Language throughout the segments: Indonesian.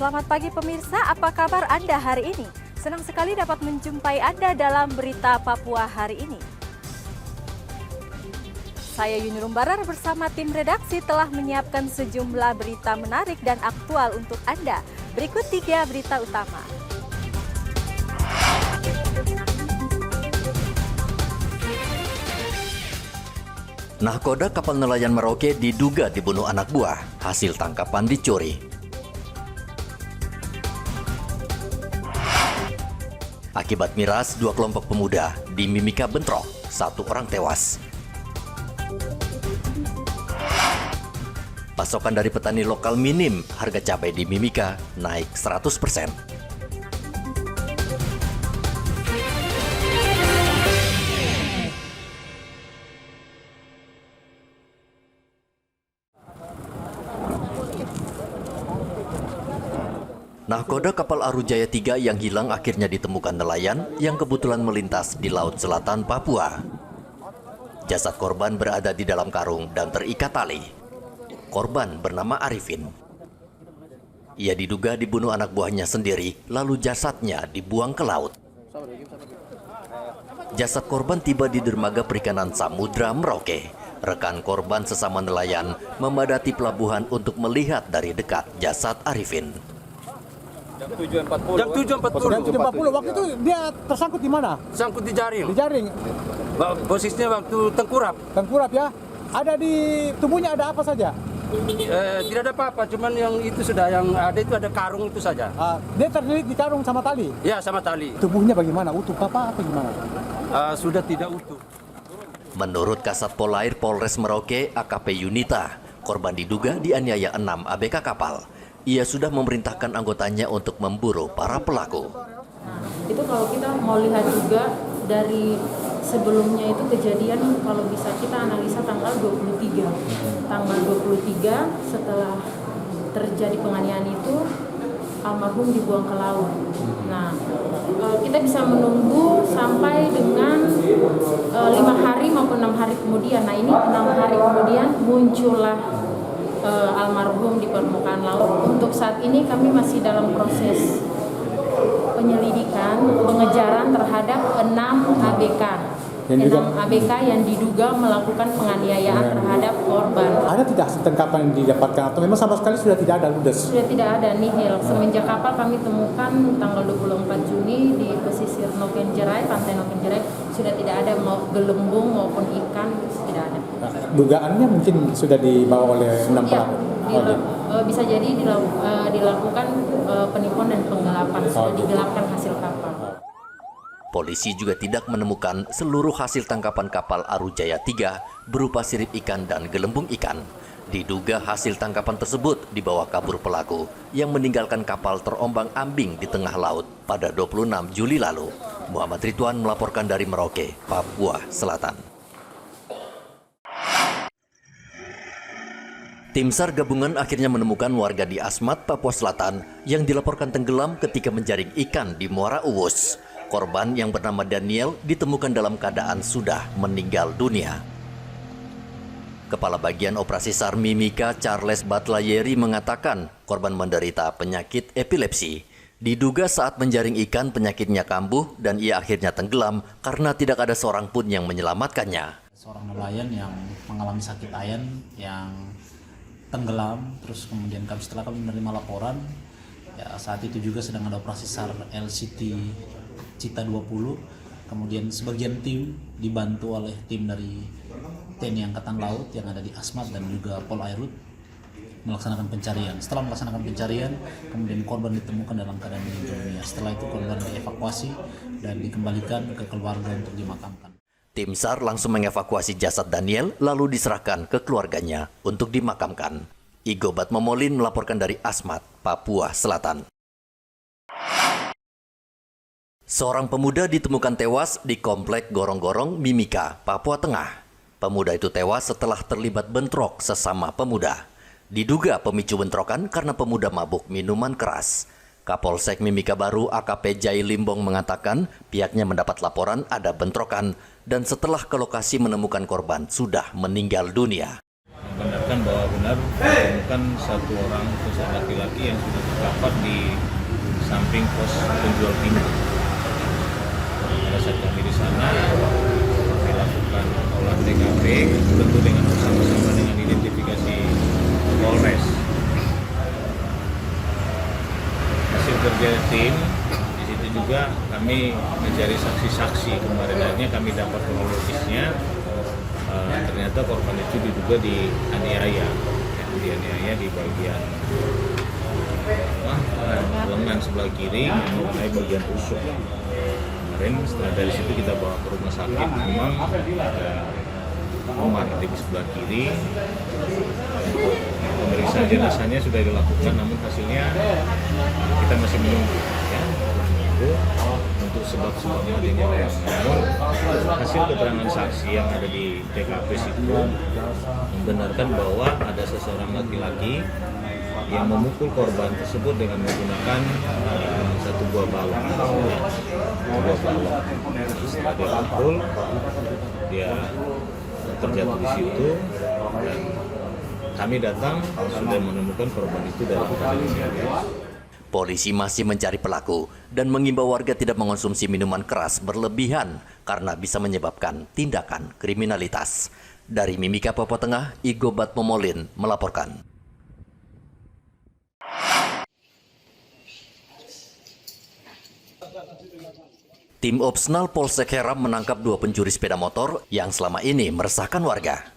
Selamat pagi pemirsa, apa kabar Anda hari ini? Senang sekali dapat menjumpai Anda dalam berita Papua hari ini. Saya Yuni Rumbarar bersama tim redaksi telah menyiapkan sejumlah berita menarik dan aktual untuk Anda. Berikut 3 berita utama. Nahkoda kapal nelayan Merauke diduga dibunuh anak buah, hasil tangkapan dicuri. Akibat miras, 2 kelompok pemuda di Mimika bentrok, 1 orang tewas. Pasokan dari petani lokal minim, harga cabai di Mimika naik 100%. Nahkoda kapal Arujaya 3 yang hilang akhirnya ditemukan nelayan yang kebetulan melintas di Laut Selatan Papua. Jasad korban berada di dalam karung dan terikat tali. Korban bernama Arifin. Ia diduga dibunuh anak buahnya sendiri, lalu jasadnya dibuang ke laut. Jasad korban tiba di dermaga perikanan Samudra Merauke. Rekan korban sesama nelayan memadati pelabuhan untuk melihat dari dekat jasad Arifin. Jam 7.40. Jam 7.40. Waktu itu dia tersangkut di mana? Sangkut di jaring. Di jaring. Posisinya waktu tengkurap. Tengkurap ya. Ada di tubuhnya ada apa saja? Tidak ada apa-apa, cuman yang itu sudah yang ada itu ada karung itu saja. Dia terlilit di karung sama tali? Ya, sama tali. Tubuhnya bagaimana? Utuh apa gimana? Sudah tidak utuh. Menurut Kasat Polair Polres Merauke AKP Yunita, korban diduga dianiaya 6 ABK kapal. Ia sudah memerintahkan anggotanya untuk memburu para pelaku. Itu kalau kita mau lihat juga dari sebelumnya itu kejadian, kalau bisa kita analisa tanggal 23. Tanggal 23 setelah terjadi penganiayaan itu, almarhum dibuang ke laut. Nah, kita bisa menunggu sampai dengan 5 hari maupun 6 hari kemudian. Nah, ini 6 hari kemudian muncullah almarhum di permukaan laut. Untuk saat ini kami masih dalam proses penyelidikan, pengejaran terhadap 6 ABK. 6 ABK yang diduga melakukan penganiayaan terhadap korban. Ada tidak tangkapan yang didapatkan atau memang sama sekali sudah tidak ada ludes? Sudah tidak ada, nihil. Semenjak kapal kami temukan tanggal 24 Juni di pesisir Nokenjerai, pantai Nokenjerai, sudah tidak ada mau gelembung maupun ikan, tidak ada. Dugaannya mungkin sudah dibawa oleh 6 pelaku? Bisa jadi dilakukan penipuan dan penggelapan, sudah digelapkan hasil kapal. Polisi juga tidak menemukan seluruh hasil tangkapan kapal Arujaya 3 berupa sirip ikan dan gelembung ikan. Diduga hasil tangkapan tersebut dibawa kabur pelaku yang meninggalkan kapal terombang-ambing di tengah laut pada 26 Juli lalu. Muhammad Ridwan melaporkan dari Merauke, Papua Selatan. Tim SAR gabungan akhirnya menemukan warga di Asmat, Papua Selatan yang dilaporkan tenggelam ketika menjaring ikan di Muara Uwus. Korban yang bernama Daniel ditemukan dalam keadaan sudah meninggal dunia. Kepala Bagian Operasi SAR Mimika Charles Batlayeri mengatakan korban menderita penyakit epilepsi. Diduga saat menjaring ikan penyakitnya kambuh dan ia akhirnya tenggelam karena tidak ada seorang pun yang menyelamatkannya. Seorang nelayan yang mengalami sakit ayan yang tenggelam, terus kemudian setelah kami menerima laporan, ya saat itu juga sedang ada operasi SAR LCT Cita 20, kemudian sebagian tim dibantu oleh tim dari TNI Angkatan Laut yang ada di Asmat dan juga Polairut melaksanakan pencarian. Setelah melaksanakan pencarian, kemudian korban ditemukan dalam keadaan meninggal dunia. Setelah itu korban dievakuasi dan dikembalikan ke keluarga untuk dimakamkan. Tim SAR langsung mengevakuasi jasad Daniel lalu diserahkan ke keluarganya untuk dimakamkan. Igo Batmomolin melaporkan dari Asmat, Papua Selatan. Seorang pemuda ditemukan tewas di Komplek Gorong-Gorong, Mimika, Papua Tengah. Pemuda itu tewas setelah terlibat bentrok sesama pemuda. Diduga pemicu bentrokan karena pemuda mabuk minuman keras. Kapolsek Mimika Baru AKP Jai Limbong mengatakan pihaknya mendapat laporan ada bentrokan dan setelah ke lokasi menemukan korban sudah meninggal dunia. Benar membenarkan bahwa benar ditemukan satu orang sosok laki-laki yang sudah terdapat di samping pos penjual timun. Pada saat kami di sana, kami lakukan olah TKP, tentu dengan bersama-sama dengan identifikasi Polres. Hasil kerja tim, di situ juga kami mencari saksi-saksi. Kemarin akhirnya kami dapat kronologisnya. Ternyata korban itu diduga dianiaya di bagian lengan sebelah kiri mengenai bagian tusuk. Kemarin setelah dari situ kita bawa ke rumah sakit, memang ada memar di sebelah kiri. Pemeriksaan jenazahnya sudah dilakukan, namun hasilnya kita masih menunggu. Untuk sebab-sebab matinya orang. Namun hasil keterangan saksi yang ada di TKP itu membenarkan bahwa ada seseorang laki-laki yang memukul korban tersebut dengan menggunakan satu buah balok. Setelah dia pukul, dia terjatuh di situ dan kami datang sudah menemukan korban itu dalam keadaan. Polisi masih mencari pelaku dan mengimbau warga tidak mengonsumsi minuman keras berlebihan karena bisa menyebabkan tindakan kriminalitas. Dari Mimika, Papua Tengah, Igo Batmomolin melaporkan. Tim Opsnal Polsek Heram menangkap 2 pencuri sepeda motor yang selama ini meresahkan warga.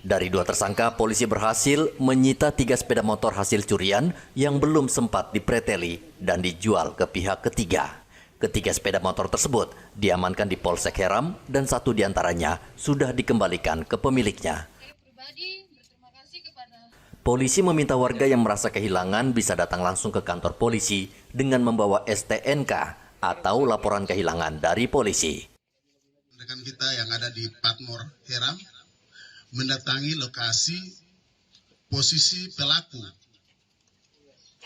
Dari 2 tersangka, polisi berhasil menyita 3 sepeda motor hasil curian yang belum sempat dipreteli dan dijual ke pihak ketiga. Ketiga sepeda motor tersebut diamankan di Polsek Heram dan 1 diantaranya sudah dikembalikan ke pemiliknya. Polisi meminta warga yang merasa kehilangan bisa datang langsung ke kantor polisi dengan membawa STNK atau laporan kehilangan dari polisi. Rekan kita yang ada di Patmor Heram mendatangi lokasi posisi pelaku,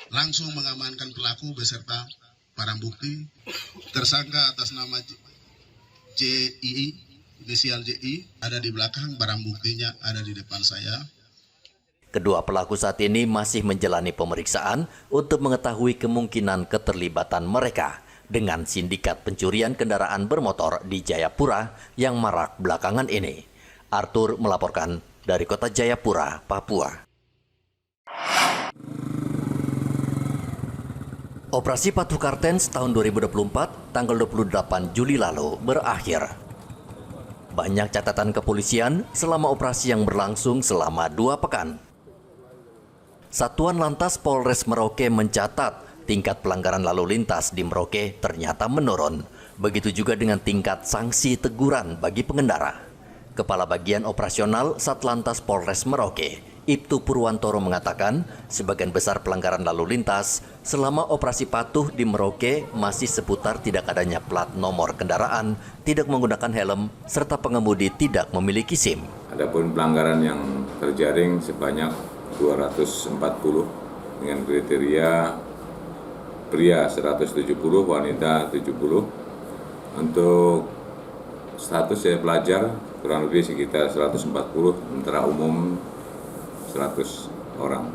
langsung mengamankan pelaku beserta barang bukti. Tersangka atas nama JII, inisial JI, ada di belakang, barang buktinya ada di depan saya. Kedua pelaku saat ini masih menjalani pemeriksaan untuk mengetahui kemungkinan keterlibatan mereka dengan sindikat pencurian kendaraan bermotor di Jayapura yang marak belakangan ini. Arthur melaporkan dari Kota Jayapura, Papua. Operasi Patuh Kartens tahun 2024 tanggal 28 Juli lalu berakhir. Banyak catatan kepolisian selama operasi yang berlangsung selama 2 pekan. Satuan Lantas Polres Merauke mencatat tingkat pelanggaran lalu lintas di Merauke ternyata menurun. Begitu juga dengan tingkat sanksi teguran bagi pengendara. Kepala Bagian Operasional Satlantas Polres Merauke, Ibtu Purwantoro mengatakan, sebagian besar pelanggaran lalu lintas selama operasi patuh di Merauke masih seputar tidak adanya plat nomor kendaraan, tidak menggunakan helm, serta pengemudi tidak memiliki SIM. Adapun pelanggaran yang terjaring sebanyak 240 dengan kriteria pria 170, wanita 70. Untuk status saya pelajar kurang lebih sekitar 140, sementara umum 100 orang.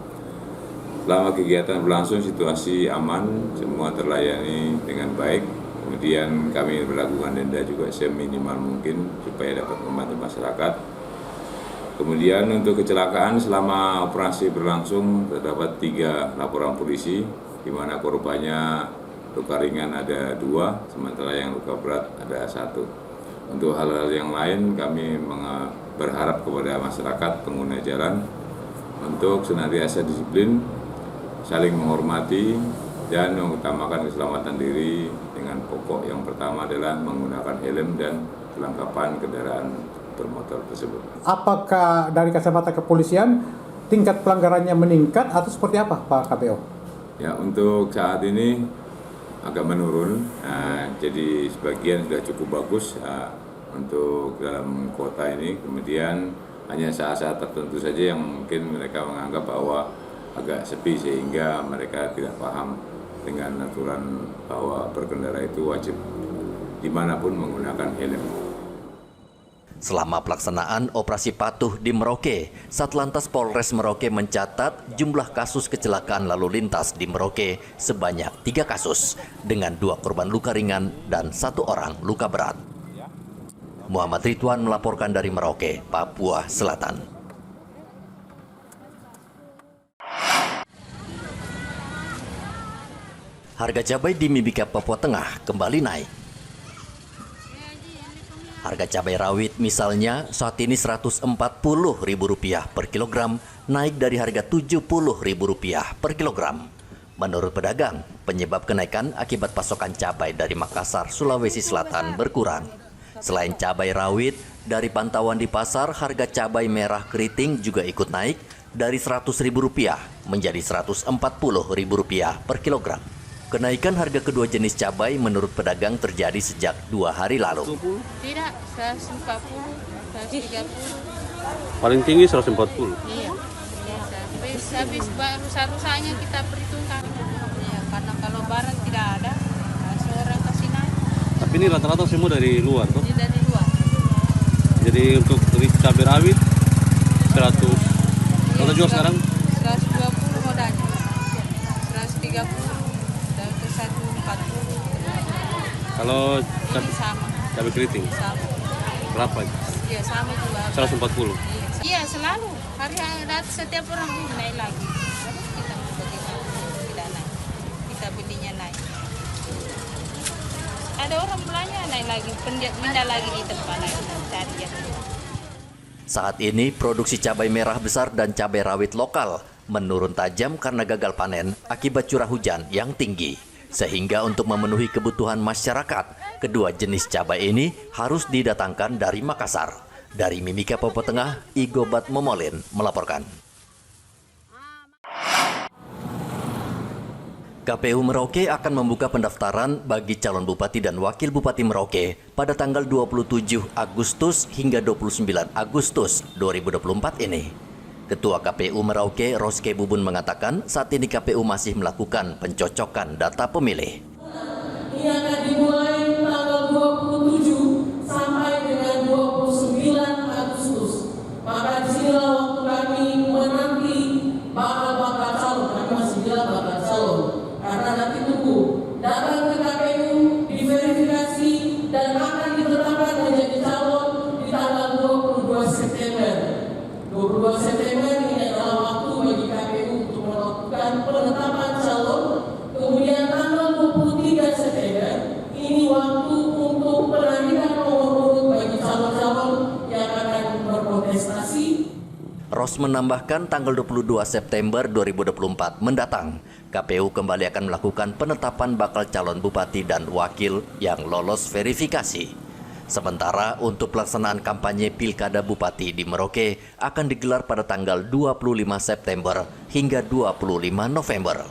Selama kegiatan berlangsung situasi aman, semua terlayani dengan baik. Kemudian kami berlakukan denda juga seminimal mungkin supaya dapat membantu masyarakat. Kemudian untuk kecelakaan selama operasi berlangsung terdapat 3 laporan polisi, di mana korbannya luka ringan ada 2, sementara yang luka berat ada 1. Untuk hal-hal yang lain kami berharap kepada masyarakat pengguna jalan untuk senantiasa disiplin, saling menghormati, dan mengutamakan keselamatan diri dengan pokok yang pertama adalah menggunakan helm dan kelengkapan kendaraan bermotor tersebut. Apakah dari kacamata kepolisian tingkat pelanggarannya meningkat atau seperti apa Pak KPO? Ya, untuk saat ini agak menurun, jadi sebagian sudah cukup bagus untuk dalam kota ini. Kemudian hanya saat-saat tertentu saja yang mungkin mereka menganggap bahwa agak sepi sehingga mereka tidak paham dengan aturan bahwa berkendara itu wajib dimanapun menggunakan helm. Selama pelaksanaan operasi patuh di Merauke, Satlantas Polres Merauke mencatat jumlah kasus kecelakaan lalu lintas di Merauke sebanyak 3 kasus, dengan 2 korban luka ringan dan 1 orang luka berat. Muhammad Ridwan melaporkan dari Merauke, Papua Selatan. Harga cabai di Mimika, Papua Tengah kembali naik. Harga cabai rawit misalnya saat ini Rp140.000 per kilogram, naik dari harga Rp70.000 per kilogram. Menurut pedagang, penyebab kenaikan akibat pasokan cabai dari Makassar, Sulawesi Selatan berkurang. Selain cabai rawit, dari pantauan di pasar, harga cabai merah keriting juga ikut naik dari Rp100.000 menjadi Rp140.000 per kilogram. Kenaikan harga kedua jenis cabai menurut pedagang terjadi sejak 2 hari lalu. Tidak, 140, 130. Paling tinggi 140? Iya. Habis rusa-rusanya kita perhitungkan. Ya, karena kalau barang tidak ada, seorang kasih naik. Tapi ini rata-rata semua dari luar, toh? Ini dari luar. Jadi untuk cabai rawit 100. Kalau jual sekarang? 120 modalnya. 130. Kalau ini sama. Cabai keriting? Sama. Berapa? Iya, sama juga. 140? Iya, selalu. Hari setiap orang naik lagi. Terus kita mau bagaimana tidak naik. Kita belinya naik. Ada orang belanja naik lagi, pindah lagi di tempat lain cari ya. Saat ini produksi cabai merah besar dan cabai rawit lokal menurun tajam karena gagal panen akibat curah hujan yang tinggi. Sehingga untuk memenuhi kebutuhan masyarakat, kedua jenis cabai ini harus didatangkan dari Makassar. Dari Mimika, Papua Tengah, Igobat Momolin melaporkan. KPU Merauke akan membuka pendaftaran bagi calon bupati dan wakil bupati Merauke pada tanggal 27 Agustus hingga 29 Agustus 2024 ini. Ketua KPU Merauke, Roske Bubun mengatakan saat ini KPU masih melakukan pencocokan data pemilih. Ini akan dimulai tanggal 27 sampai dengan 29 Agustus. Maka disinilah waktu kami menanti bakal calon. Kami masih bilang bakal calon. Karena nanti tunggu datang ke KPU, diverifikasi, dan akan ditetapkan menjadi calon di tanggal 22 September. 22 September ini adalah waktu bagi KPU untuk melakukan penetapan calon. Kemudian tanggal 23 September ini waktu untuk penarikan nomor urut bagi calon-calon yang akan berkontestasi. Ros menambahkan tanggal 22 September 2024 mendatang, KPU kembali akan melakukan penetapan bakal calon bupati dan wakil yang lolos verifikasi. Sementara untuk pelaksanaan kampanye Pilkada Bupati di Merauke akan digelar pada tanggal 25 September hingga 25 November.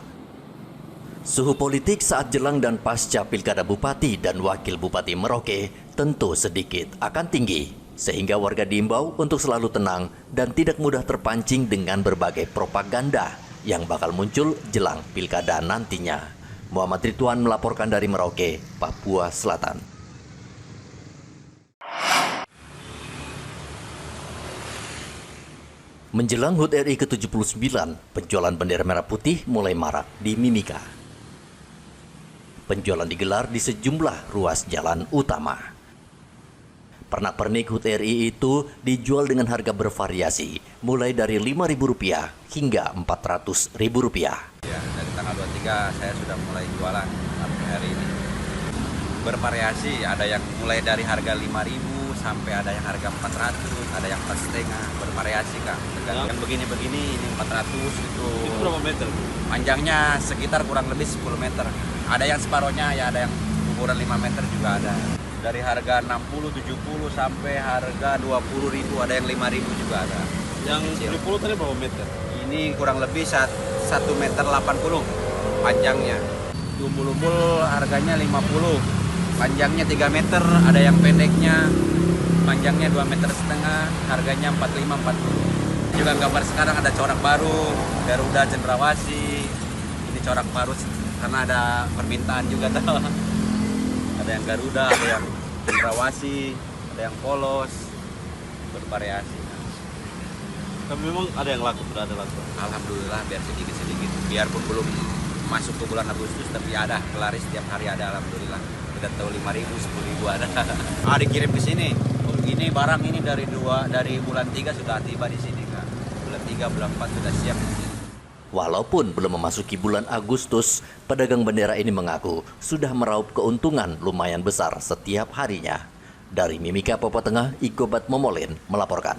Suhu politik saat jelang dan pasca Pilkada Bupati dan Wakil Bupati Merauke tentu sedikit akan tinggi, sehingga warga diimbau untuk selalu tenang dan tidak mudah terpancing dengan berbagai propaganda yang bakal muncul jelang Pilkada nantinya. Muhammad Ridwan melaporkan dari Merauke, Papua Selatan. Menjelang HUT RI ke-79, penjualan bendera merah putih mulai marak di Mimika. Penjualan digelar di sejumlah ruas jalan utama. Pernak-pernik HUT RI itu dijual dengan harga bervariasi, mulai dari Rp5.000 hingga Rp400.000. Ya, dari tanggal 23 saya sudah mulai jualan sampai hari ini. Bervariasi, ada yang mulai dari harga Rp5.000 sampai ada yang harga 400, ada yang 4,5, bervariasi Kak. Tergantung begini-begini, ini 400 itu. Itu berapa meter? Panjangnya sekitar kurang lebih 10 meter. Ada yang separohnya, ya ada yang ukuran 5 meter juga ada. Dari harga 60, 70 sampai harga 20.000, ada yang 5.000 juga ada. Yang 70 tadi berapa meter? Ini kurang lebih 1 meter 80 panjangnya. Umbul-umbul harganya 50, panjangnya 3 meter, ada yang pendeknya panjangnya 2,5 meter, harganya 45-40. Juga gambar sekarang ada corak baru, Garuda Cendrawasih. Ini corak baru karena ada permintaan juga tuh. Ada yang Garuda, ada yang Cendrawasih, ada yang polos. bervariasi. Tapi memang ada yang laku, sudah ada laku. Alhamdulillah, biar sedikit-sedikit. Biarpun belum masuk ke bulan Agustus, tapi ada pelaris setiap hari ada, alhamdulillah. Kita tahu 5.000, 10.000 ada. Dikirim ke sini. Ini barang ini dari bulan 3 sudah tiba di sini, Kak. Bulan 3, bulan 4 sudah siap di sini. Walaupun belum memasuki bulan Agustus, pedagang bendera ini mengaku sudah meraup keuntungan lumayan besar setiap harinya. Dari Mimika, Papua Tengah, Ikobat Momolin melaporkan.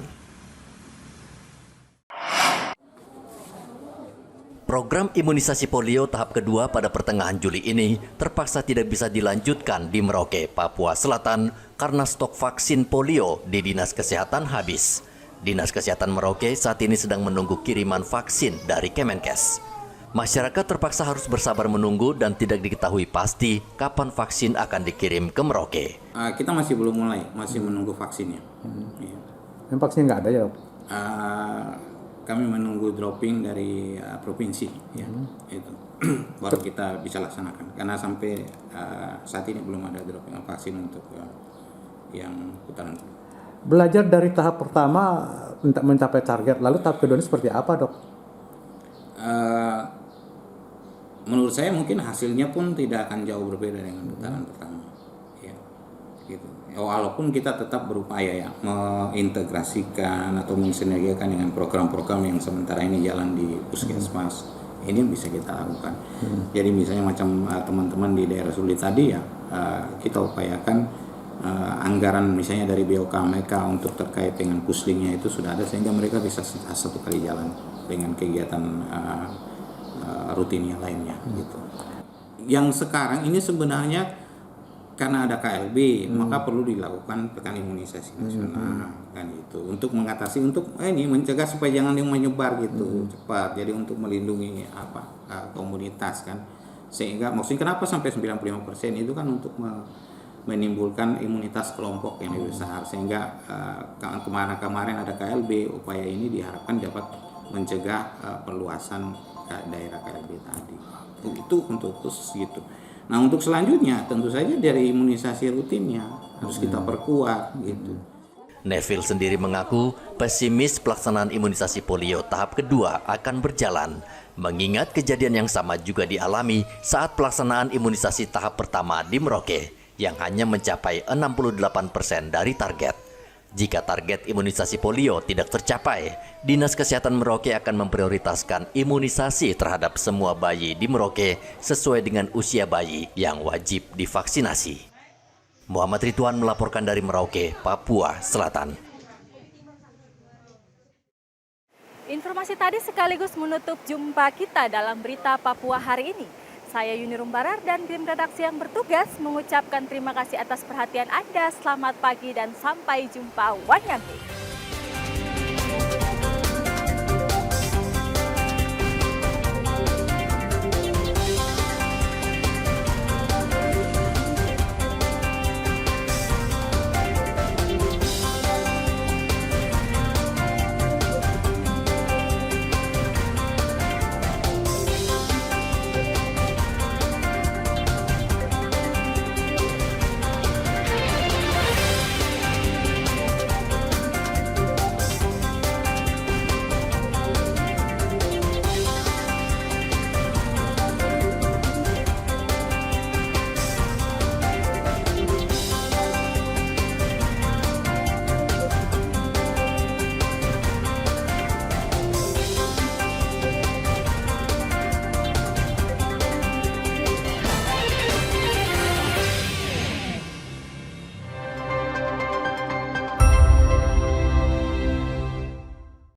Program imunisasi polio tahap kedua pada pertengahan Juli ini terpaksa tidak bisa dilanjutkan di Merauke, Papua Selatan karena stok vaksin polio di Dinas Kesehatan habis. Dinas Kesehatan Merauke saat ini sedang menunggu kiriman vaksin dari Kemenkes. Masyarakat terpaksa harus bersabar menunggu dan tidak diketahui pasti kapan vaksin akan dikirim ke Merauke. Kita masih belum mulai, masih menunggu vaksinnya. Yang vaksinnya nggak ada ya, Dok? Kami menunggu dropping dari provinsi, ya, itu baru kita bisa laksanakan. Karena sampai saat ini belum ada dropping vaksin untuk yang putaran. Belajar dari tahap pertama untuk mencapai target, lalu tahap kedua ini seperti apa, Dok? Menurut saya mungkin hasilnya pun tidak akan jauh berbeda dengan putaran pertama, ya, gitu. Walaupun kita tetap berupaya ya mengintegrasikan atau mensinergikan dengan program-program yang sementara ini jalan di puskesmas, ini bisa kita lakukan. Jadi misalnya macam teman-teman di daerah sulit tadi ya, kita upayakan anggaran misalnya dari BOK mereka untuk terkait dengan puslingnya itu sudah ada, sehingga mereka bisa satu kali jalan dengan kegiatan rutin yang lainnya gitu. Yang sekarang ini sebenarnya karena ada KLB, maka perlu dilakukan pekan imunisasi nasional kan itu untuk mengatasi, untuk ini mencegah supaya jangan yang menyebar gitu cepat. Jadi untuk melindungi komunitas kan, sehingga maksudnya kenapa sampai 95% itu kan untuk menimbulkan imunitas kelompok yang lebih besar, sehingga kemarin ada KLB, upaya ini diharapkan dapat mencegah perluasan daerah KLB tadi. Itu untuk khusus gitu. Nah, untuk selanjutnya tentu saja dari imunisasi rutinnya harus kita perkuat gitu. Neville sendiri mengaku pesimis pelaksanaan imunisasi polio tahap kedua akan berjalan, mengingat kejadian yang sama juga dialami saat pelaksanaan imunisasi tahap pertama di Merauke yang hanya mencapai 68% dari target. Jika target imunisasi polio tidak tercapai, Dinas Kesehatan Merauke akan memprioritaskan imunisasi terhadap semua bayi di Merauke sesuai dengan usia bayi yang wajib divaksinasi. Muhammad Ridwan melaporkan dari Merauke, Papua Selatan. Informasi tadi sekaligus menutup jumpa kita dalam berita Papua hari ini. Saya Yuni Rumbarar dan tim redaksi yang bertugas mengucapkan terima kasih atas perhatian Anda. Selamat pagi dan sampai jumpa. Wanyampi.